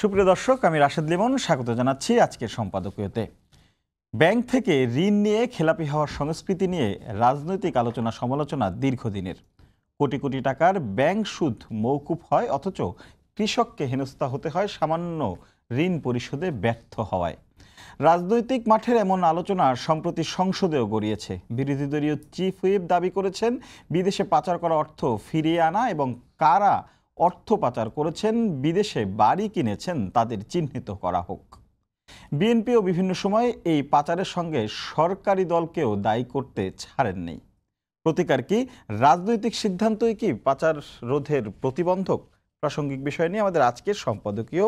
সুপ্রিয় দর্শক, আমি রাশেদ লিমন স্বাগত জানাচ্ছি আজকের সম্পাদকীয়তে। ব্যাংক থেকে ঋণ নিয়ে খেলাপি হওয়ার সংস্কৃতি নিয়ে রাজনৈতিক আলোচনা সমালোচনা দীর্ঘদিনের। কোটি কোটি টাকার ব্যাংক সুদ মওকুফ হয়, অথচ কৃষককে হেনস্থা হতে হয় সামান্য ঋণ পরিশোধে ব্যর্থ হওয়ায়। রাজনৈতিক মাঠের এমন আলোচনা সম্প্রতি সংসদেও গড়িয়েছে। বিরোধী দলীয় চিফ হুইপ দাবি করেছেন, বিদেশে পাচার করা অর্থ ফিরিয়ে আনা এবং কারা অর্থ পাচার করেছেন, বিদেশে বাড়ি কিনেছেন, তাদের চিহ্নিত করা হোক। বিএনপিও বিভিন্ন সময় এই পাচারের সঙ্গে সরকারি দলকেও দায়ী করতে ছাড়েননি। প্রতিকার কি? রাজনৈতিক সিদ্ধান্তই কি পাচার রোধের প্রতিবন্ধক? প্রাসঙ্গিক বিষয় নিয়ে আমাদের আজকের সম্পাদকীয়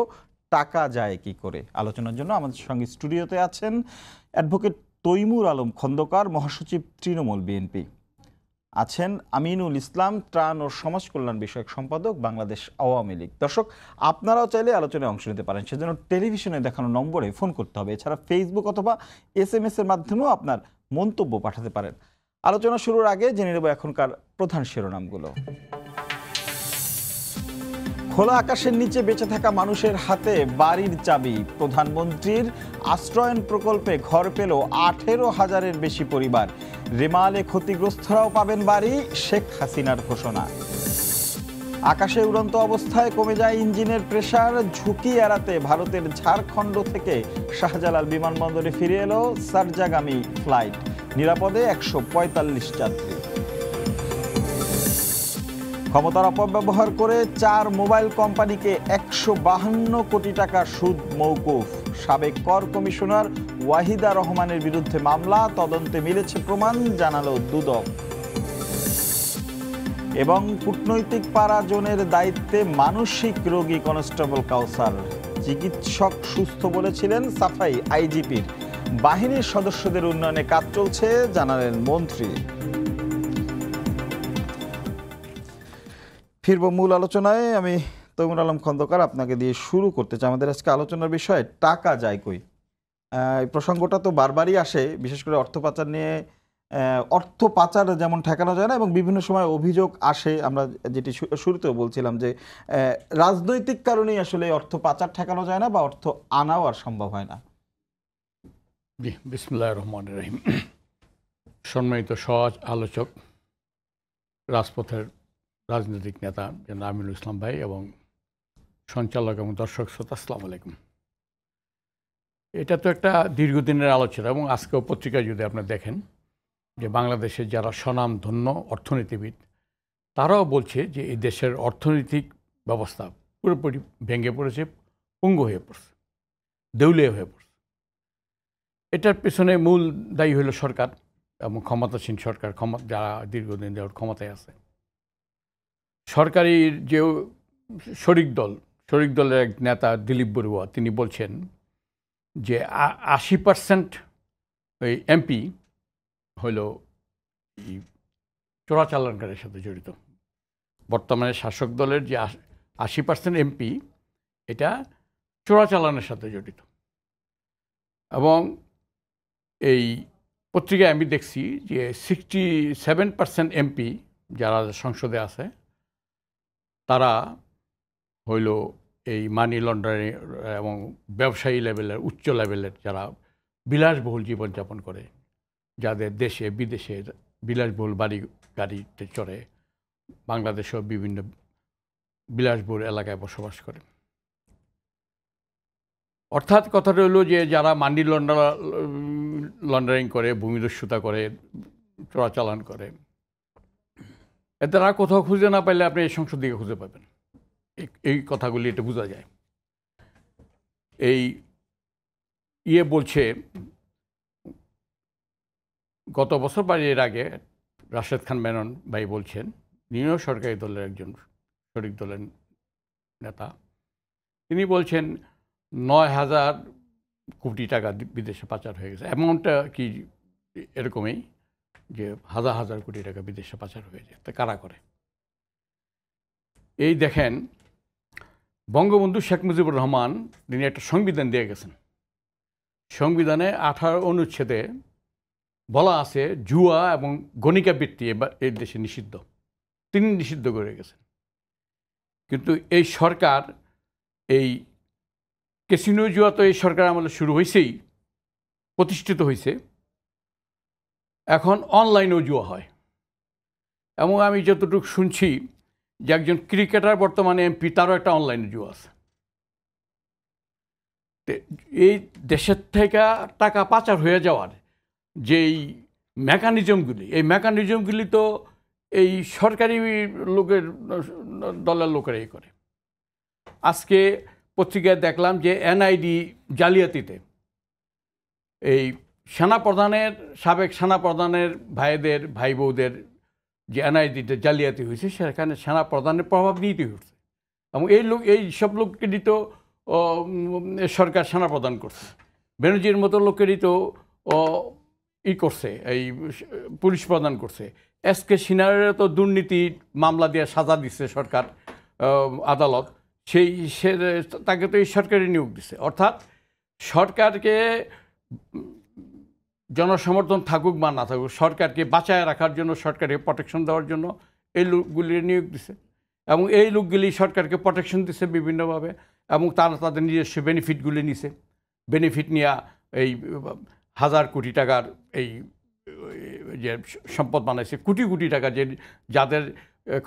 টাকা যায় কি করে আলোচনার জন্য আমাদের সঙ্গে স্টুডিওতে আছেন অ্যাডভোকেট তৈমুর আলম খন্দকার, মহাসচিব তৃণমূল বিএনপি। আছেন আমিনুল ইসলাম, ত্রাণ ও সমাজ কল্যাণ বিষয়ক সম্পাদক, বাংলাদেশ আওয়ামী লীগ। দর্শক, আপনারাও চাইলে আলোচনায় অংশ নিতে পারেন। সেজন্য টেলিভিশনে দেখানো নম্বরে ফোন করতে হবে। এছাড়া ফেসবুক অথবা SMS এর মাধ্যমেও আপনার মন্তব্য পাঠাতে পারেন। আলোচনা শুরুর আগে জেনে নেব এখনকার প্রধান শিরোনামগুলো। খোলা আকাশের নিচে বেঁচে থাকা মানুষের হাতে বাড়ির চাবি। প্রধানমন্ত্রীর আশ্রয়ন প্রকল্পে ঘর পেল 18,000-এর বেশি পরিবার। রেমালে ক্ষতিগ্রস্তরাও পাবেন বাড়ি, শেখ হাসিনার ঘোষণা। আকাশে উড়ন্ত অবস্থায় কমে যায় ইঞ্জিনের প্রেসার। ঝুঁকি এড়াতে ভারতের ঝাড়খণ্ড থেকে শাহজালাল বিমানবন্দরে ফিরে এলো সারজাগামী ফ্লাইট। নিরাপদে 145 যাত্রী। ক্ষমতার অপব্যবহার করে 4 মোবাইল কোম্পানিকে 152 কোটি টাকা সুদ মওকুফ। সাবেক কর কমিশনার ওয়াহিদা রহমানের বিরুদ্ধে মামলা, তদন্তে মিলেছে প্রমাণ, জানালো দুদক। এবং কূটনৈতিক পাড়া জোনের দায়িত্বে মানসিক রোগী কনস্টেবল কাউসার। চিকিৎসক সুস্থ বলেছিলেন সাফাই আইজিপির। বাহিনীর সদস্যদের উন্নয়নে কাজ চলছে, জানালেন মন্ত্রী। ফিরব মূল আলোচনায়। আমি তৈমুর আলম খন্দকার, আপনাকে দিয়ে শুরু করতে চাই। আমাদের আজকে আলোচনার বিষয় টাকা যায় কই। এই প্রসঙ্গটা তো বারবারই আসে, বিশেষ করে অর্থ পাচার নিয়ে। অর্থ পাচার যেমন ঠেকানো যায় না, এবং বিভিন্ন সময় অভিযোগ আসে, আমরা যেটি শুরুতেও বলছিলাম যে রাজনৈতিক কারণেই আসলে অর্থ পাচার ঠেকানো যায় না বা অর্থ আনাও আর সম্ভব হয় না। জি, বিসমিল্লাহির রহমানির রহিম। সম্মানিত সহজ আলোচক, রাজপথের রাজনৈতিক নেতা জনাব আমিনুল ইসলাম ভাই এবং সঞ্চালক এবং দর্শক শ্রোতা, আসসালামু আলাইকুম। এটা তো একটা দীর্ঘদিনের আলোচনা, এবং আজকেও পত্রিকায় যদি আপনারা দেখেন যে বাংলাদেশের যারা স্বনামধন্য অর্থনীতিবিদ তারাও বলছে যে এই দেশের অর্থনৈতিক ব্যবস্থা পুরোপুরি ভেঙে পড়েছে, পঙ্গু হয়ে পড়ছে, দেউলিয়া হয়ে পড়ছে। এটার পেছনে মূল দায়ী হলো সরকার এবং ক্ষমতাসীন সরকার, যারা দীর্ঘদিন যাওয়ার ক্ষমতায় আছে। সরকারি যে শরিক দলের এক নেতা দিলীপ বড়ুয়া, তিনি বলছেন যে 80% ওই এমপি হইল এই চোরাচালানকারীর সাথে জড়িত। বর্তমানে শাসক দলের যে 80% এমপি, এটা চোরাচালানের সাথে জড়িত। এবং এই পত্রিকায় আমি দেখছি যে 67% এমপি যারা সংসদে আছে তারা হইল এই মানি লন্ডারিং এবং ব্যবসায়ী লেভেলের, উচ্চ লেভেলের, যারা বিলাসবহুল জীবনযাপন করে, যাদের দেশে বিদেশে বিলাসবহুল বাড়ি গাড়িতে চড়ে, বাংলাদেশেও বিভিন্ন বিলাসবহুল এলাকায় বসবাস করে। অর্থাৎ কথাটা হলো যে যারা মানি লন্ডারিং করে, ভূমিদস্যুতা করে, চোরাচালান করে, এদের আর কোথাও খুঁজে না পাইলে আপনি এই সংসদ দিকে খুঁজে পাবেন। এই কথাগুলি এটা বোঝা যায়। এই বলছে গত বছর বা এর আগে রাশেদ খান মেনন ভাই বলছেন, তিনিও সরকারি দলের একজন শরিক দলের নেতা, তিনি বলছেন 9,000 কোটি টাকা বিদেশে পাচার হয়ে গেছে। অ্যামাউন্টটা কি এরকমই যে হাজার হাজার কোটি টাকা বিদেশে পাচার হয়ে যায়। তা কারা করে? এই দেখেন, বঙ্গবন্ধু শেখ মুজিবুর রহমান তিনি একটা সংবিধান দিয়ে গেছেন। সংবিধানে 18 অনুচ্ছেদে বলা আছে জুয়া এবং গণিকাবৃত্তি এবার এই দেশে নিষিদ্ধ। তিনি নিষিদ্ধ করে গেছেন। কিন্তু এই সরকার এই ক্যাসিনো জুয়া তো এই সরকার আমলে শুরু হয়েছেই, প্রতিষ্ঠিত হয়েছে। এখন অনলাইনেও জুয়া হয়, এবং আমি যতটুকু শুনছি যে একজন ক্রিকেটার বর্তমানে এমপি, তারও একটা অনলাইনে জুয়া আছে। এই দেশের থেকে টাকা পাচার হয়ে যাওয়ার যেই মেকানিজমগুলি, এই মেকানিজমগুলি তো এই সরকারি লোকের দলের লোকেরাই করে। আজকে পত্রিকায় দেখলাম যে এনআইডি জালিয়াতিতে এই সেনাপ্রধানের, সাবেক সেনাপ্রধানের ভাইদের, ভাই বউদের যে এনআইডিতে জালিয়াতি হয়েছে, সেখানে সেনাপ্রধানের প্রভাব নিতে হচ্ছে। এবং এই সব লোককেরই তো সরকার সেনাপ্রদান করছে। বেনজির মতো লোকেরই তো করছে, এই পুলিশ প্রদান করছে। এসকে সিনহারের তো দুর্নীতি মামলা দিয়ে সাজা দিচ্ছে সরকার, আদালত, তাকে তো এই সরকারই নিয়োগ দিচ্ছে। অর্থাৎ সরকারকে জনসমর্থন থাকুক বা না থাকুক, সরকারকে বাঁচায় রাখার জন্য, সরকারকে প্রোটেকশন দেওয়ার জন্য এই লোকগুলির নিয়োগ দিছে, এবং এই লোকগুলি সরকারকে প্রোটেকশন দিচ্ছে বিভিন্নভাবে, এবং তারা তাদের নিজস্ব বেনিফিটগুলি নিছে। বেনিফিট নিয়ে এই 1000 কোটি টাকার এই যে সম্পদ বানাইছে, কোটি কোটি টাকা, যে যাদের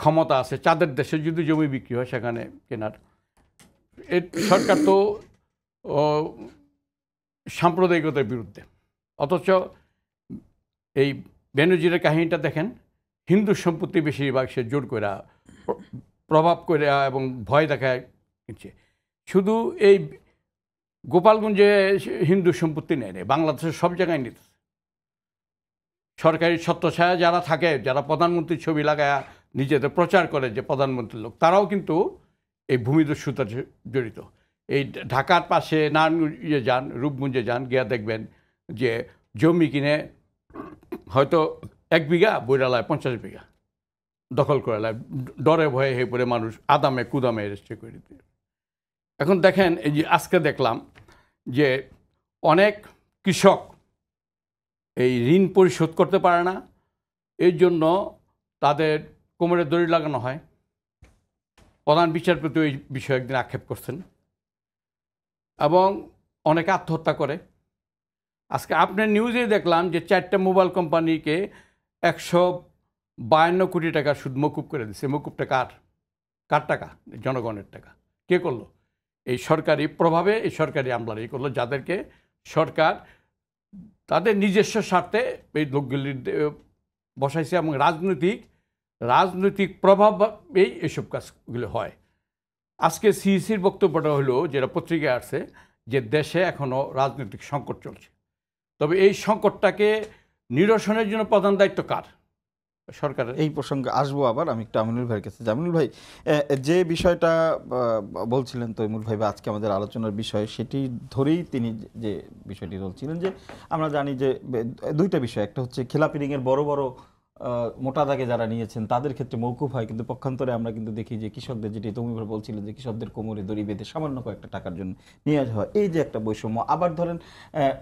ক্ষমতা আছে তাদের দেশে যদি জমি বিক্রি হয় সেখানে কেনার। সরকার তো সাম্প্রদায়িকতার বিরুদ্ধে, অথচ এই বেনজিরের কাহিনীটা দেখেন, হিন্দু সম্পত্তি বেশিরভাগ সে জোর করে, প্রভাব করে এবং ভয় দেখায় কিনছে। শুধু এই গোপালগঞ্জে হিন্দু সম্পত্তি নেয়, বাংলাদেশের সব জায়গায় নিতে। সরকারি ছত্রছায়া যারা থাকে, যারা প্রধানমন্ত্রীর ছবি লাগায় নিজেদের প্রচার করে যে প্রধানমন্ত্রীর লোক, তারাও কিন্তু এই ভূমিদস্যুতার জড়িত। এই ঢাকার পাশে নারায়ণগঞ্জে যান, রূপগঞ্জে যান, গিয়া দেখবেন যে জমি কিনে হয়তো 1 বিঘা বইরালায় 50 বিঘা দখল করে লায়, ডরে ভয়ে হয়ে পড়ে মানুষ আদামে কুদামে রেজিস্ট্রি করে দিতে। এখন দেখেন, এই যে আজকে দেখলাম যে অনেক কৃষক এই ঋণ পরিশোধ করতে পারে না, এর জন্য তাদের কোমরে দড়ি লাগানো হয়। প্রধান বিচারপতি এই বিষয়ে একদিন আক্ষেপ করছেন, এবং অনেকে আত্মহত্যা করে। আজকে আপনার নিউজে দেখলাম যে 4টা মোবাইল কোম্পানিকে 152 কোটি টাকা সুদ মকুব করে দিচ্ছে। মকুবটা কার টাকা? জনগণের টাকা। কে করলো? এই সরকারি প্রভাবে, এই সরকারি আমলারাই করলো, যাদেরকে সরকার তাদের নিজস্ব স্বার্থে এই লোকগুলি বসাইছে, এবং রাজনৈতিক প্রভাবেই এইসব কাজগুলো হয়। আজকে সিইসির বক্তব্যটা হলো, যেটা পত্রিকায় আসছে, যে দেশে এখনও রাজনৈতিক সংকট চলছে। তবে এই সংকটটাকে নিরসনের জন্য প্রধান দায়িত্ব কার? সরকারের। এই প্রসঙ্গে আসবো আবার, আমি একটু আমিনুল ভাইয়ের কাছে। জামিনুল ভাই, যে বিষয়টা বলছিলেন তৈমুর ভাই, বা আজকে আমাদের আলোচনার বিষয়, সেটি ধরেই তিনি যে বিষয়টি বলছিলেন, যে আমরা জানি যে 2টা বিষয়, একটা হচ্ছে খেলাপি ঋণের বড় বড় মোটা দাগে যারা নিয়েছেন তাদের ক্ষেত্রে মৌকুফ হয়, কিন্তু পক্ষান্তরে আমরা কিন্তু দেখি যে কৃষকদের, যেটি তুমি বলছিলেন, যে কৃষকদের কোমরে দড়ি বেঁধে সামান্য কয়েকটা টাকার জন্য নিয়ে আসা হয়। এই যে একটা বৈষম্য। আবার ধরেন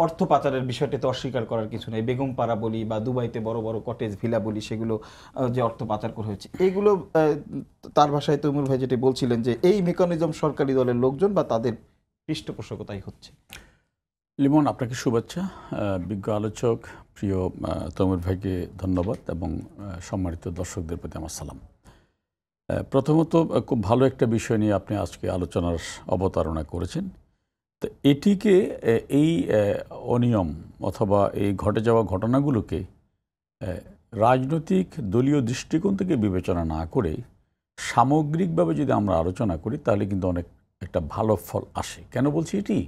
অর্থ পাচারের বিষয়টি তো অস্বীকার করার কিছু নেই। বেগমপাড়া বলি বা দুবাইতে বড় বড় কটেজ ভিলা বলি, সেগুলো যে অর্থ পাচার করা হয়েছে, এগুলো তার ভাষায় তৈমুর ভাই যেটি বলছিলেন, যে এই মেকানিজম সরকারি দলের লোকজন বা তাদের পৃষ্ঠপোষকতাই হচ্ছে। লিমন, আপনাকে শুভেচ্ছা। বিজ্ঞ আলোচক প্রিয় তৈমুর ভাইকে ধন্যবাদ, এবং সম্মানিত দর্শকদের প্রতি আমার সালাম। প্রথমত, খুব ভালো একটা বিষয় নিয়ে আপনি আজকে আলোচনার অবতারণা করেছেন। তো এটিকে, এই অনিয়ম অথবা এই ঘটে যাওয়া ঘটনাগুলোকে রাজনৈতিক দলীয় দৃষ্টিকোণ থেকে বিবেচনা না করে সামগ্রিকভাবে যদি আমরা আলোচনা করি, তাহলে কিন্তু অনেক একটা ভালো ফল আসে। কেন বলছি এটি?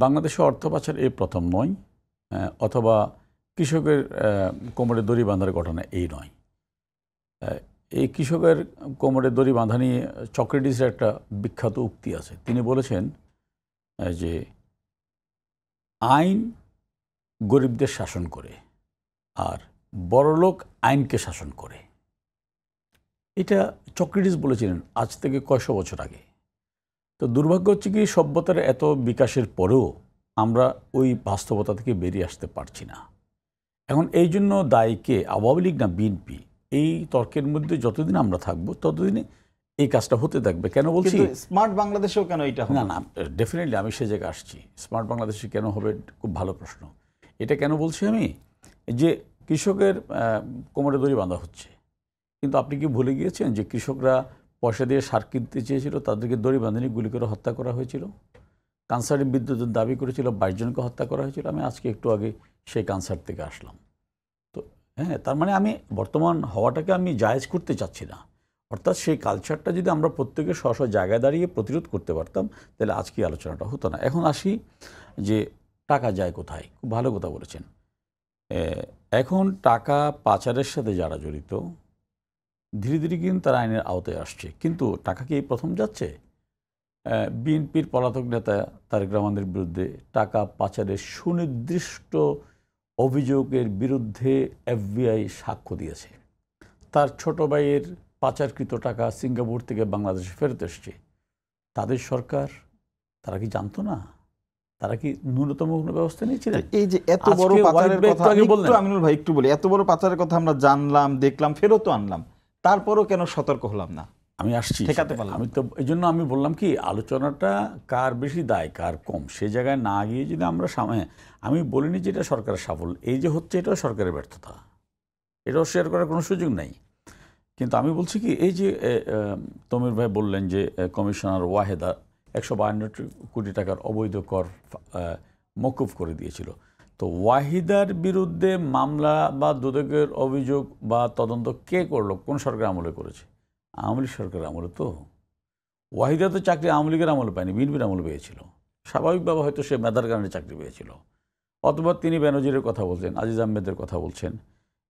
বাংলাদেশে অর্থ পাচার এই প্রথম নয়, অথবা কৃষকের কোমরে দড়ি বাঁধার ঘটনা এই নয়। এই কৃষকের কোমরে দড়ি বাঁধা নিয়ে সক্রেটিসের একটা বিখ্যাত উক্তি আছে। তিনি বলেছেন যে আইন গরিবদের শাসন করে, আর বড়লোক আইনকে শাসন করে। এটা সক্রেটিস বলেছিলেন আজ থেকে কয়শো বছর আগে। তো দুর্ভাগ্য হচ্ছে কি, সভ্যতার এত বিকাশের পরেও আমরা ওই বাস্তবতা থেকে বেরিয়ে আসতে পারছি না। এখন এই জন্য দায়ীকে আওয়ামী লীগ না বিএনপি, এই তর্কের মধ্যে যতদিন আমরা থাকবো ততদিনে এই কাজটা হতে থাকবে। কেন বলছি? কিন্তু স্মার্ট বাংলাদেশেও কেন এটা হবে না না, ডেফিনেটলি আমি সে জায়গায় আসছি। স্মার্ট বাংলাদেশে কেন হবে, খুব ভালো প্রশ্ন। এটা কেন বলছি আমি, যে কৃষকের কোমরে দড়ি বাঁধা হচ্ছে, কিন্তু আপনি কি ভুলে গিয়েছেন যে কৃষকরা পয়সা দিয়ে সার কিনতে চেয়েছিল, তাদেরকে দড়ি বাঁধেনি, গুলি করে হত্যা করা হয়েছিল। কানসারের বিদ্যুতের দাবি করেছিল, 22 জনকে হত্যা করা হয়েছিল। আমি আজকে একটু আগে সেই কানসার থেকে আসলাম। তো হ্যাঁ, তার মানে আমি বর্তমান হওয়াটাকে আমি জায়েজ করতে চাচ্ছি না। অর্থাৎ সেই কালচারটা যদি আমরা প্রত্যেকে স্ব স্ব জায়গায় দাঁড়িয়ে প্রতিরোধ করতে পারতাম, তাহলে আজকে আলোচনাটা হতো না। এখন আসি যে টাকা যায় কোথায়। খুব ভালো কথা বলেছেন। এখন টাকা পাচারের সাথে যারা জড়িত, ধীরে ধীরে কিন্তু তারা আইনের আওতায় আসছে। কিন্তু টাকা কি এই প্রথম যাচ্ছে? বিএনপির পলাতক নেতা তারেক রহমানের বিরুদ্ধে টাকা পাচারের সুনির্দিষ্ট অভিযোগের বিরুদ্ধে এফবিআই সাক্ষ্য দিয়েছে। তার ছোট ভাইয়ের পাচারকৃত টাকা সিঙ্গাপুর থেকে বাংলাদেশে ফেরত এসছে। তাদের সরকার, তারা কি জানতো না? তারা কি ন্যূনতম কোনো ব্যবস্থা নিয়েছিলেন? এই যে এত বড় পাচারের কথা, একটু আমিনুল ভাই একটু বলি, এত বড় পাচারের কথা আমরা জানলাম, দেখলাম, ফেরতও আনলাম, তারপরও কেন সতর্ক হলাম না? আমি আসছি, ঠেকাতে পারলাম। আমি তো এই জন্য আমি বললাম কি, আলোচনাটা কার বেশি দায় কার কম, সে জায়গায় না গিয়ে যদি আমরা আমি বলিনি যে এটা সরকারের সাফল্য, এই যে হচ্ছে এটাও সরকারের ব্যর্থতা, এটাও শেয়ার করার কোনো সুযোগ নেই। কিন্তু আমি বলছি কি, এই যে তমির ভাই বললেন যে কমিশনার ওয়াহেদা 152 কোটি টাকার অবৈধ কর মওকুফ করে দিয়েছিল। তো ওয়াহিদার বিরুদ্ধে মামলা বা দুদকের অভিযোগ বা তদন্ত কে করলো, কোন সরকার আমলে করেছে? আওয়ামী লীগ সরকারের আমলে। তো ওয়াহিদা তো চাকরি আওয়ামী লীগের আমলে পায়নি, বিএনপির আমলে পেয়েছিল। স্বাভাবিকভাবে হয়তো সে মেধার কারণে চাকরি পেয়েছিল। অথবা তিনি বেনজিরের কথা বলছেন, আজিজ আহমেদের কথা বলছেন।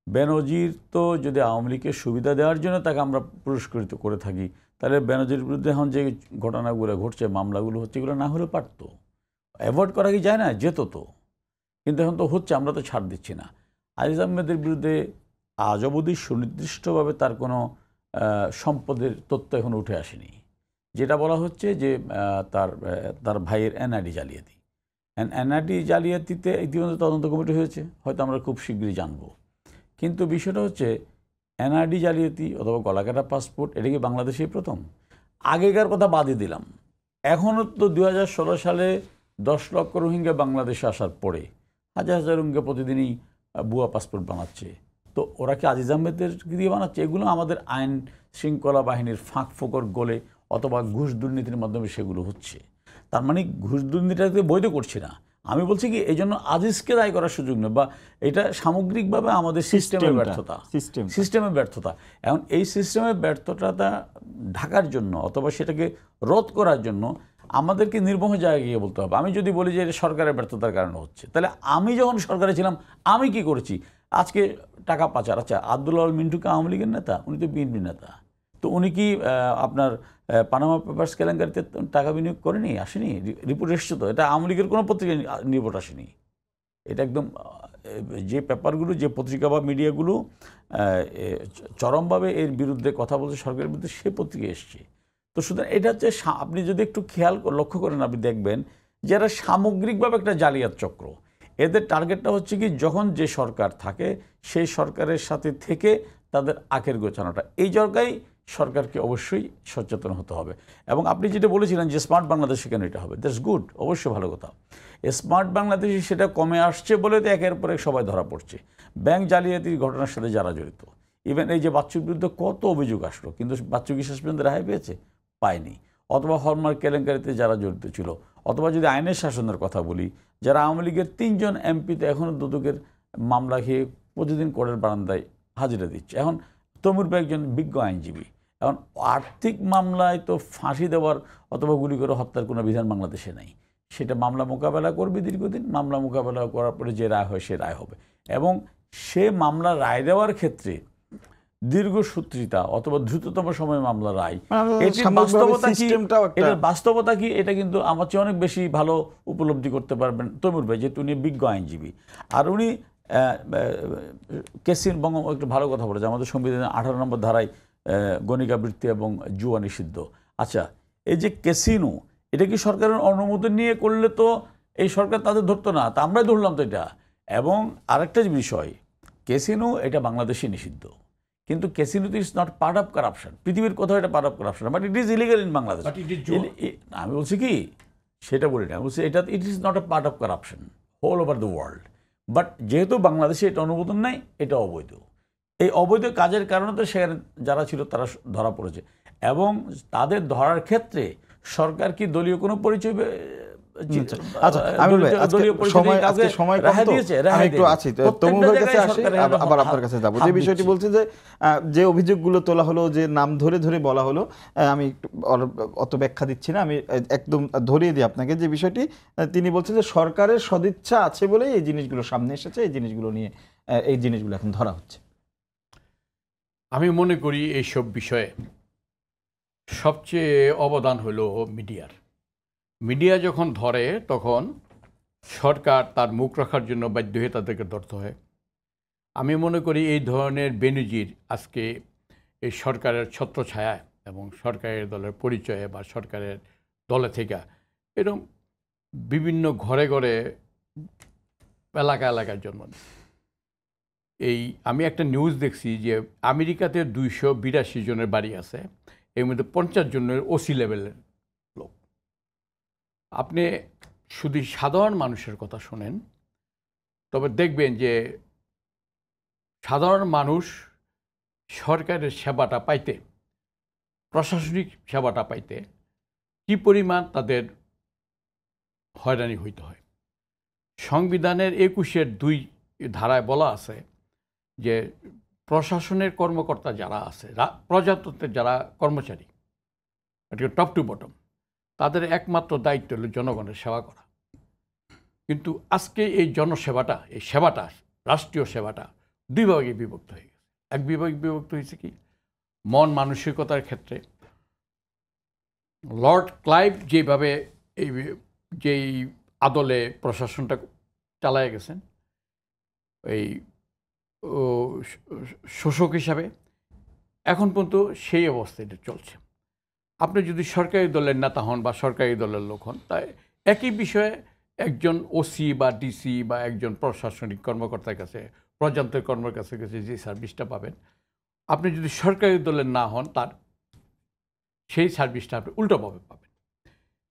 বেনজির তো যদি আওয়ামী লীগের সুবিধা দেওয়ার জন্য তাকে আমরা পুরস্কৃত করে থাকি, তাহলে বেনজির বিরুদ্ধে এখন যে ঘটনাগুলো ঘটছে, মামলাগুলো হচ্ছে, এগুলো না হলে পারত, অ্যাভয়েড করা কি যায় না? যেত তো, কিন্তু এখন তো হচ্ছে, আমরা তো ছাড় দিচ্ছি না। আজিজ আহমেদের বিরুদ্ধে আজ অবধি সুনির্দিষ্টভাবে তার কোনো সম্পদের তথ্য এখন উঠে আসেনি। যেটা বলা হচ্ছে যে তার ভাইয়ের এনআইডি জালিয়াতি, এনআইডি জালিয়াতিতে ইতিমধ্যে তদন্ত কমিটি হয়েছে, হয়তো আমরা খুব শীঘ্রই জানবো। কিন্তু বিষয়টা হচ্ছে, এনআইডি জালিয়াতি অথবা গলাকাটা পাসপোর্ট, এটা কি বাংলাদেশেই প্রথম? আগেকার কথা বাদই দিলাম, এখনও তো 2016 সালে 10 লক্ষ রোহিঙ্গা বাংলাদেশে আসার পরে হাজার হাজার রোহিঙ্গা প্রতিদিনই ভুয়া পাসপোর্ট বানাচ্ছে। তো ওরা কি আজিজ আহমেদের দিয়ে বানাচ্ছে? এগুলো আমাদের আইন শৃঙ্খলা বাহিনীর ফাঁক ফোকর গলে অথবা ঘুষ দুর্নীতির মাধ্যমে সেগুলো হচ্ছে। তার মানে ঘুষ দুর্নীতিটাকে বৈধ করছি না। আমি বলছি কি, এই জন্য আজিজকে দায়ী করার সুযোগ নেই, বা এটা সামগ্রিকভাবে আমাদের সিস্টেমের ব্যর্থতা, সিস্টেমের ব্যর্থতা। এখন এই সিস্টেমের ব্যর্থতাটা ঢাকার জন্য অথবা সেটাকে রোধ করার জন্য আমাদেরকে নির্মোহ জায়গায় গিয়ে বলতে হবে। আমি যদি বলি যে এটা সরকারের ব্যর্থতার কারণে হচ্ছে, তাহলে আমি যখন সরকারে ছিলাম আমি কি করেছি? আজকে টাকা পাচার, আচ্ছা আব্দুল আল মিন্টুকে আওয়ামী লীগের নেতা, উনি তো বিএনপি নেতা, তো উনি কি আপনার পানামা পেপারস কেলেঙ্কারিতে টাকা বিনিয়োগ করেনি? আসেনি? রিপোর্ট এসছে তো, এটা আওয়ামী লীগের কোনো পত্রিকায় রিপোর্ট আসেনি। এটা একদম যে পেপারগুলো, যে পত্রিকা বা মিডিয়াগুলো চরমভাবে এর বিরুদ্ধে কথা বলছে, সরকারের বিরুদ্ধে, সে পত্রিকা এসছে। তো সুতরাং এটা হচ্ছে, আপনি যদি একটু লক্ষ্য করেন, আপনি দেখবেন যারা সামগ্রিকভাবে একটা জালিয়াত চক্র, এদের টার্গেটটা হচ্ছে কি, যখন যে সরকার থাকে সেই সরকারের সাথে থেকে তাদের আখের গোছানোটা। এই জায়গায় সরকারকে অবশ্যই সচেতন হতে হবে। এবং আপনি যেটা বলেছিলেন যে স্মার্ট বাংলাদেশে কেন এটা হবে, দ্যাটস গুড, অবশ্যই ভালো কথা। স্মার্ট বাংলাদেশে সেটা কমে আসছে বলে তো একের পর এক সবাই ধরা পড়ছে। ব্যাংক জালিয়াতির ঘটনার সাথে যারা জড়িত, ইভেন এই যে বাচ্চুর বিরুদ্ধে কত অভিযোগ আসলো, কিন্তু বাচ্চু কি শেষ পর্যন্ত রেহাই পেয়েছে? পায়নি। অথবা হলমার্ক কেলেঙ্কারিতে যারা জড়িত ছিল, অথবা যদি আইনের শাসনের কথা বলি, যারা আওয়ামী লীগের 3 জন এমপিতে এখনও দুদকের মামলা খেয়ে প্রতিদিন কোর্টের বারান্দায় হাজিরা দিচ্ছে। এখন তমুর ভাই একজন বিজ্ঞ আইনজীবী, এখন আর্থিক মামলায় তো ফাঁসি দেওয়ার অথবা গুলি করে হত্যার কোনো বিধান বাংলাদেশে নেই। সেটা মামলা মোকাবেলা করবে দীর্ঘদিন, মামলা মোকাবেলা করার পরে যে রায় হয় সে রায় হবে। এবং সে মামলা রায় দেওয়ার ক্ষেত্রে দীর্ঘসূত্রিতা অথবা দ্রুততম সময়ে মামলা রায়, এটার বাস্তবতা কি, এটা কিন্তু আমার চেয়ে অনেক বেশি ভালো উপলব্ধি করতে পারবেন তৈমুর ভাই, যেহেতু উনি বিজ্ঞ আইনজীবী। আর উনি কেসিন বঙ্গ একটু ভালো কথা বলেছে, আমাদের সংবিধানের 18 নম্বর ধারায় গণিকাবৃত্তি এবং জুয়া নিষিদ্ধ। আচ্ছা, এই যে ক্যাসিনো, এটা কি সরকারের অনুমোদন নিয়ে করলে তো এই সরকার তাদের ধরতো না, তা আমরাই ধরলাম তো এটা। এবং আরেকটা বিষয়, ক্যাসিনো এটা বাংলাদেশে নিষিদ্ধ, কিন্তু ক্যাসিনোতে is not part of corruption. পৃথিবীর কোথাও এটা part of corruption, but it is illegal in Bangladesh. আমি বলছি কি, সেটা বলি না, আমি বলছি এটা it is not a part of corruption whole over the world. But যেহেতু বাংলাদেশে এটা অনুমোদন নেই, এটা অবৈধ। এই অবৈধ কাজের কারণে তো সেখানে যারা ছিল তারা ধরা পড়েছে, এবং তাদের ধরার ক্ষেত্রে সরকার কি দলীয় কোনো পরিচয় আচ্ছা, আমি সময় কম তো, আমি একটু আছি তমুবের কাছে আসি, আবার আপনার কাছে যাবো। যে বিষয়টি বলছে যে অভিযোগগুলো তোলা হলো, যে নাম ধরে ধরে বলা হলো, আমি একটু অত ব্যাখ্যা দিচ্ছি না, আমি একদম ধরিয়ে দিই আপনাকে যে বিষয়টি। তিনি বলছেন যে সরকারের সদিচ্ছা আছে বলেই এই জিনিসগুলো সামনে এসেছে, এই জিনিসগুলো নিয়ে এই জিনিসগুলো এখন ধরা হচ্ছে। আমি মনে করি এইসব বিষয়ে সবচেয়ে অবদান হলো মিডিয়ার। মিডিয়া যখন ধরে তখন সরকার তার মুখ রাখার জন্য বাধ্য হয়ে তাদেরকে ধরতে হয়। আমি মনে করি এই ধরনের বেনজির আজকে এই সরকারের ছত্রছায়ায় এবং সরকারের দলের পরিচয়ে বা সরকারের দলে থেকে এরকম বিভিন্ন ঘরে ঘরে এলাকায় জন্ম নেয়। এই আমি একটা নিউজ দেখছি যে আমেরিকাতে 282 জনের বাড়ি আছে, এর মধ্যে 50 জনের ওসি লেভেলের লোক। আপনি শুধু সাধারণ মানুষের কথা শোনেন, তবে দেখবেন যে সাধারণ মানুষ সরকারের সেবাটা পাইতে, প্রশাসনিক সেবাটা পাইতে কি পরিমাণ তাদের হয়রানি হইতে হয়। সংবিধানের 21-এর 2 ধারায় বলা আছে যে প্রশাসনের কর্মকর্তা যারা আছে, প্রজাতন্ত্রের যারা কর্মচারী, এটা টপ টু বটম, তাদের একমাত্র দায়িত্ব হলো জনগণের সেবা করা। কিন্তু আজকে এই জনসেবাটা, এই সেবাটা, রাষ্ট্রীয় সেবাটা 2 ভাগে বিভক্ত হয়ে গেছে। এক বিভাগে বিভক্ত হয়েছে কি, মন মানসিকতার ক্ষেত্রে। লর্ড ক্লাইভ যেভাবে যেই আদলে প্রশাসনটা চালায় গেছেন, এই শোষক হিসাবে, এখন পর্যন্ত সেই অবস্থায় চলছে। আপনি যদি সরকারি দলের নেতা হন বা সরকারি দলের লোক হন, তাই একই বিষয়ে একজন ওসি বা ডিসি বা একজন প্রশাসনিক কর্মকর্তার কাছে, প্রজাতন্ত্রের কর্মকর্তার কাছে যে সার্ভিসটা পাবেন, আপনি যদি সরকারি দলের না হন, তার সেই সার্ভিসটা আপনি উল্টোভাবে পাবেন।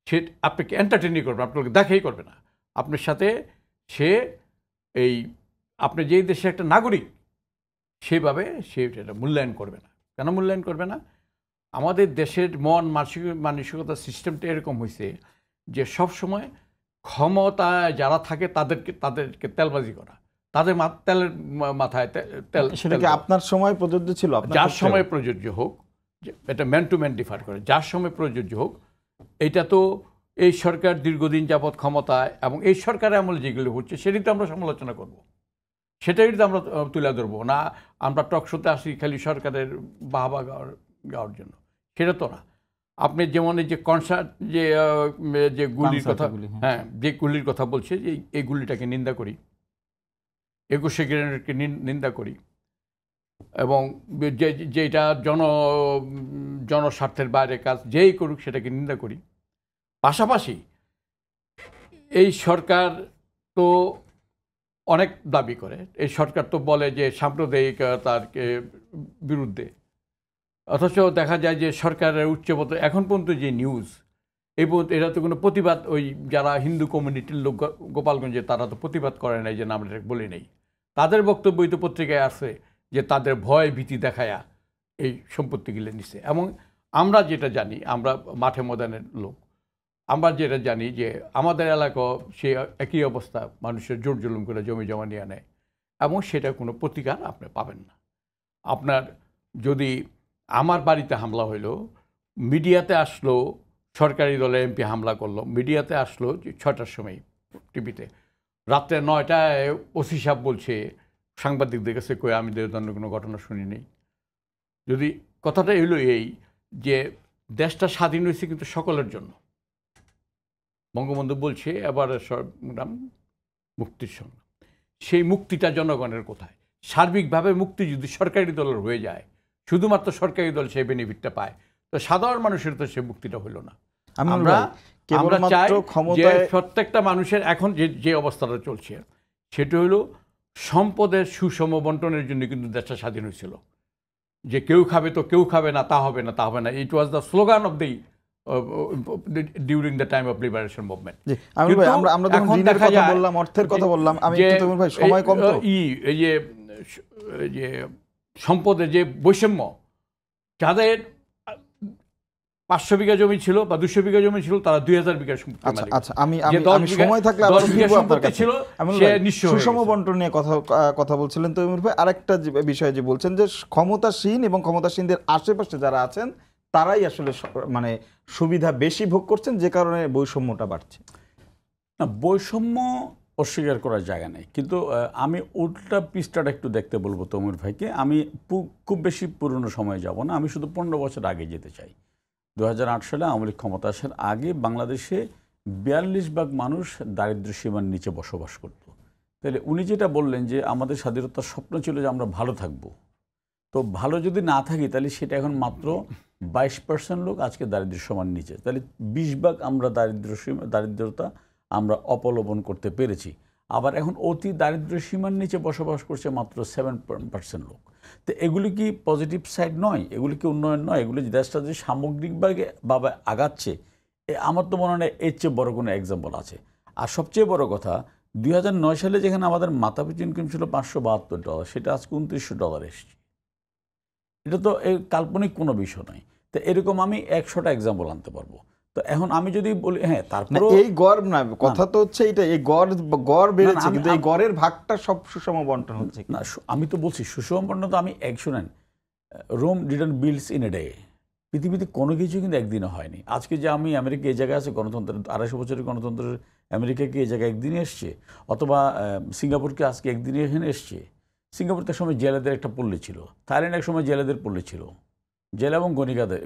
সে আপনাকে এন্টারটেনই করবে, আপনাকে দেখাই করবে না আপনার সাথে। সে এই আপনি যেই দেশে একটা নাগরিক, সেইভাবে সে এটা মূল্যায়ন করবে না। কেন মূল্যায়ন করবে না? আমাদের দেশের মন মানসিকতার সিস্টেমটা এরকম হয়েছে যে সবসময় ক্ষমতায় যারা থাকে তাদেরকে তেলবাজি করা, তাদের তেলের মাথায় তেল। সেটা কি আপনার সময় প্রযোজ্য ছিল? যার সময় প্রযোজ্য হোক, এটা ম্যান টু ম্যান ডিফার করে, যার সময় প্রযোজ্য হোক। এটা তো এই সরকার দীর্ঘদিন যাবৎ ক্ষমতায়, এবং এই সরকারের আমলে যেগুলো হচ্ছে সেটাই তো আমরা সমালোচনা করব, সেটাই তো আমরা তুলে ধরবো না। আমরা টক শোতে আসি খালি সরকারের বাহবা গাওয়ার জন্য, সেটা তো না। আপনি যেমন এই যে কনসার্ট যে গুলির কথা, হ্যাঁ, যে গুলির কথা বলছে, যে এই গুলিটাকে নিন্দা করি, 21শে গ্রেনেডকে নিন্দা করি, এবং যেটা জনস্বার্থের বাইরে কাজ যেই করুক সেটাকে নিন্দা করি। পাশাপাশি এই সরকার তো অনেক দাবি করে, এই সরকার তো বলে যে সাম্প্রদায়িকতার বিরুদ্ধে, অথচ দেখা যায় যে সরকারের উচ্চপদ এখন পর্যন্ত যে নিউজ, এই পর্যন্ত এরা তো কোনো প্রতিবাদ, ওই যারা হিন্দু কমিউনিটির লোক গোপালগঞ্জে, তারা তো প্রতিবাদ করে নাই যে আমরা বলি নেই। তাদের বক্তব্যই তো পত্রিকায় আছে যে তাদের ভয় ভীতি দেখায়া এই সম্পত্তিগুলো নিছে। এবং আমরা যেটা জানি, আমরা মাঠে ময়দানের লোক, আমরা যেটা জানি যে আমাদের এলাকাও সে একই অবস্থা, মানুষের জোর জুলুম করে জমি জমা নিয়ে নেয়, এবং সেটা কোনো প্রতিকার আপনি পাবেন না। আপনার যদি আমার বাড়িতে হামলা হইলো, মিডিয়াতে আসলো, সরকারি দলে এমপি হামলা করলো, মিডিয়াতে আসলো 6টার সময় টিভিতে, রাত্রে 9টায় ওসি সাহেব বলছে সাংবাদিকদের কাছে, কই আমি ধরনের কোনো ঘটনা শুনি নেই। যদি কথাটা এলো এই যে দেশটা স্বাধীন হয়েছে কিন্তু সকলের জন্য, বঙ্গবন্ধু বলছে এবার সংগ্রাম মুক্তির সংগ্রাম, সেই মুক্তিটা জনগণের কোথায়? সার্বিকভাবে মুক্তি যদি সরকারি দলের হয়ে যায়, শুধুমাত্র সরকারি দল সেই বেনিফিটটা পায়, তো সাধারণ মানুষের তো সেই মুক্তিটা হইল না। আমরা চাই যে প্রত্যেকটা মানুষের এখন যে অবস্থাটা চলছে, সেটা হলো সম্পদের সুষম বন্টনের জন্য কিন্তু দেশটা স্বাধীন হয়েছিল। যে কেউ খাবে তো কেউ খাবে না, তা হবে না, তা হবে না। It was the slogan of the during the time of liberation movement. জি আমিনুল ভাই, আমরা যখন ঋণের কথা বললাম, অর্থের কথা বললাম, আমি একটু তমিনুল ভাই সময় কম তো এই যে সম্পদের যে বৈষম্য, যাদের 500 বিঘা জমি ছিল বা 200 বিঘা জমি ছিল, তারা 2000 বিঘা সম্পত্তি মালিক। আচ্ছা, আমি সময় থাকলে আবার ফিরবো আপনার কাছে। ছিল সে নিঃস্ব হয়ে সুষম গেছে। বন্টন নিয়ে কথা বলছিলেন তৈমুর ভাই। আরেকটা বিষয় যে বলছেন যে ক্ষমতাসীন এবং ক্ষমতাসীনদের আশেপাশে যারা আছেন তারাই আসলে মানে সুবিধা বেশি ভোগ করছেন, যে কারণে বৈষম্যটা বাড়ছে। না, বৈষম্য অস্বীকার করার জায়গা নেই, কিন্তু আমি উল্টা পৃষ্ঠাটা একটু দেখতে বলবো তৈমুর ভাইকে। আমি খুব বেশি পুরনো সময়ে যাব না, আমি শুধু 15 বছর আগে যেতে চাই। 2008 সালে আওয়ামী লীগ ক্ষমতা আসার আগে বাংলাদেশে 42% মানুষ দারিদ্র্য সীমার নিচে বসবাস করত। তাহলে উনি যেটা বললেন যে আমাদের স্বাধীনতার স্বপ্ন ছিল যে আমরা ভালো থাকব, তো ভালো যদি না থাকি তাহলে সেটা এখন মাত্র 22% লোক আজকে দারিদ্র্য সীমার নিচে। তাহলে 20% আমরা দারিদ্রতা আমরা অবলম্বন করতে পেরেছি। আবার এখন অতি দারিদ্র্য সীমার নিচে বসবাস করছে মাত্র 7% লোক। তো এগুলি কি পজিটিভ সাইড নয়? এগুলি কি উন্নয়ন নয়? এগুলি দেশটা যে সামগ্রিকভাবে আগাচ্ছে, আমার তো মনে হয় এর চেয়ে বড় কোনো এক্সাম্পল আছে। আর সবচেয়ে বড় কথা, 2009 সালে যেখানে আমাদের মাথাপিছু ইনকাম ছিল $572, সেটা আজকে $29 এসছে। এটা তো কাল্পনিক কোনো বিষয় নয়। তো এরকম আমি 100টা এক্সাম্পল আনতে পারবো। তো এখন আমি যদি বলি হ্যাঁ, তারপর এই গড় না, কথা তো হচ্ছে এটা, এই গড় বেড়েছে, কিন্তু এই গড়ের ভাগটা সব সুষম বন্টন হচ্ছে না। আমি তো বলছি সুষম বন্টন তো আমি শুনেন, Rome didn't builds in a day. পৃথিবীতে কোনো কিছু কিন্তু একদিনে হয়নি। আজকে যে আমি আমেরিকা এই জায়গায় আছে, গণতন্ত্রের 250 বছরের গণতন্ত্রের আমেরিকাকে এই জায়গায় একদিনে এসছে, অথবা সিঙ্গাপুরকে আজকে একদিনে এখানে এসছে। সিঙ্গাপুর তো এক সময় জেলেদের একটা পল্লী ছিল, থাইল্যান্ড এক সময় জেলেদের পল্লী ছিল, জেলা এবং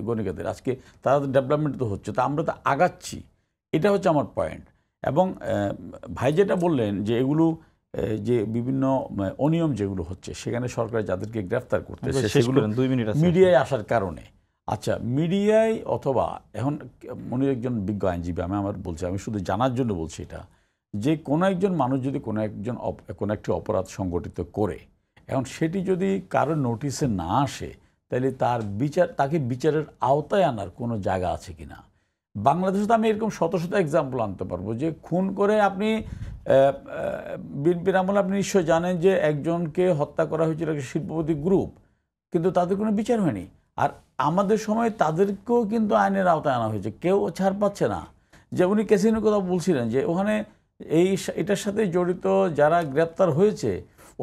গণিকাদের। আজকে তারা ডেভেলপমেন্ট তো হচ্ছে, তা আমরা তো আগাচ্ছি। এটা হচ্ছে আমার পয়েন্ট। এবং ভাই যেটা বললেন যে এগুলো যে বিভিন্ন অনিয়ম যেগুলো হচ্ছে, সেখানে সরকার যাদেরকে গ্রেফতার করতেছে সেগুলো মিডিয়ায় আসার কারণে। আচ্ছা, মিডিয়ায় অথবা এখন উনি একজন বিজ্ঞ আইনজীবী, আমি শুধু জানার জন্য বলছি এটা, যে কোনো একজন মানুষ যদি কোনো একটি অপরাধ সংগঠিত করে, এখন সেটি যদি কারো নোটিশে না আসে, তাহলে তাকে বিচারের আওতায় আনার কোনো জায়গা আছে কিনা। বাংলাদেশে তো আমি এরকম শত শত এক্সাম্পল আনতে পারবো, যে খুন করে আপনি বিএনপির আমলে আপনি নিশ্চয় জানেন যে একজনকে হত্যা করা হয়েছিল একটা শিল্পপতি গ্রুপ, কিন্তু তাদের কোনো বিচার হয়নি। আর আমাদের সময় তাদেরকেও কিন্তু আইনের আওতায় আনা হয়েছে, কেউ ছাড় পাচ্ছে না। যেমনি ক্যাসিনোর কথা বলছিলেন, যে ওখানে এটার সাথে জড়িত যারা গ্রেপ্তার হয়েছে,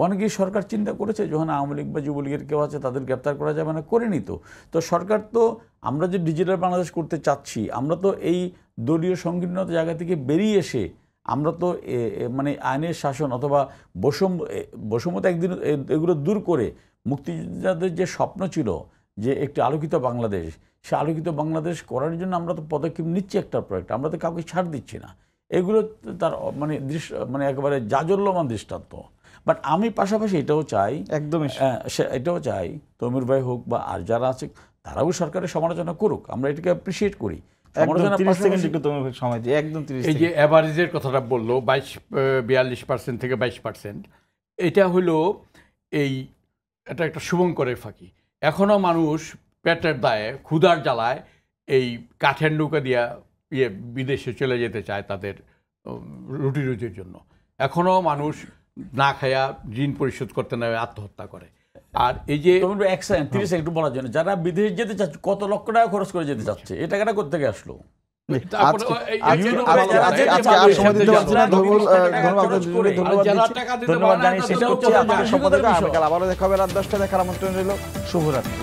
অনেকেই সরকার চিন্তা করেছে যখন আওয়ামী লীগ বা যুবলীগের কেউ আছে তাদের গ্রেপ্তার করা যাবে না, করেনি। তো সরকার তো, আমরা যে ডিজিটাল বাংলাদেশ করতে চাচ্ছি, আমরা তো এই দলীয় সংকীর্ণতা জায়গা থেকে বেরিয়ে এসে আমরা তো মানে আইনের শাসন অথবা বৈষম্যতা একদিন এগুলো দূর করে মুক্তিযোদ্ধাদের যে স্বপ্ন ছিল যে একটি আলোকিত বাংলাদেশ, সে আলোকিত বাংলাদেশ করার জন্য আমরা তো পদক্ষেপ নিচ্ছি একটা প্রজেক্ট, আমরা তো কাউকে ছাড় দিচ্ছি না। এগুলো তার মানে একেবারে জাজল্যমান দৃষ্টান্ত। বাট আমি পাশাপাশি এটাও চাই, একদমই এটাও চাই তমির ভাই হোক বা আর যারা আছে তারাও সরকারের সমালোচনা করুক, আমরা এটাকে অ্যাপ্রিসিয়েট করি। এই যে অ্যাভারেজের কথাটা বললো 42% থেকে 22%, এটা হলো এটা একটা শুভঙ্করের ফাঁকি। এখনও মানুষ পেটের দায়ে, ক্ষুধার জ্বালায় এই কাঠের নৌকা দিয়া বিদেশে চলে যেতে চায় তাদের রুটি রুজির জন্য। এখনও মানুষ না খায়া ঋণ পরিশোধ করতে না আত্মহত্যা করে। আর এই যে 30 সেকেন্ড বলার জন্য, যারা বিদেশে যেতে চাচ্ছে, কত লক্ষ টাকা খরচ করে যেতে চাচ্ছে, এই টাকাটা কোথেকে আসলো? ধন্যবাদ জানিয়ে শেষ করছি। আবারও দেখা হবে রাত 10টায়, দেখার আমন্ত্রণ রইল। শুভরাত্রি।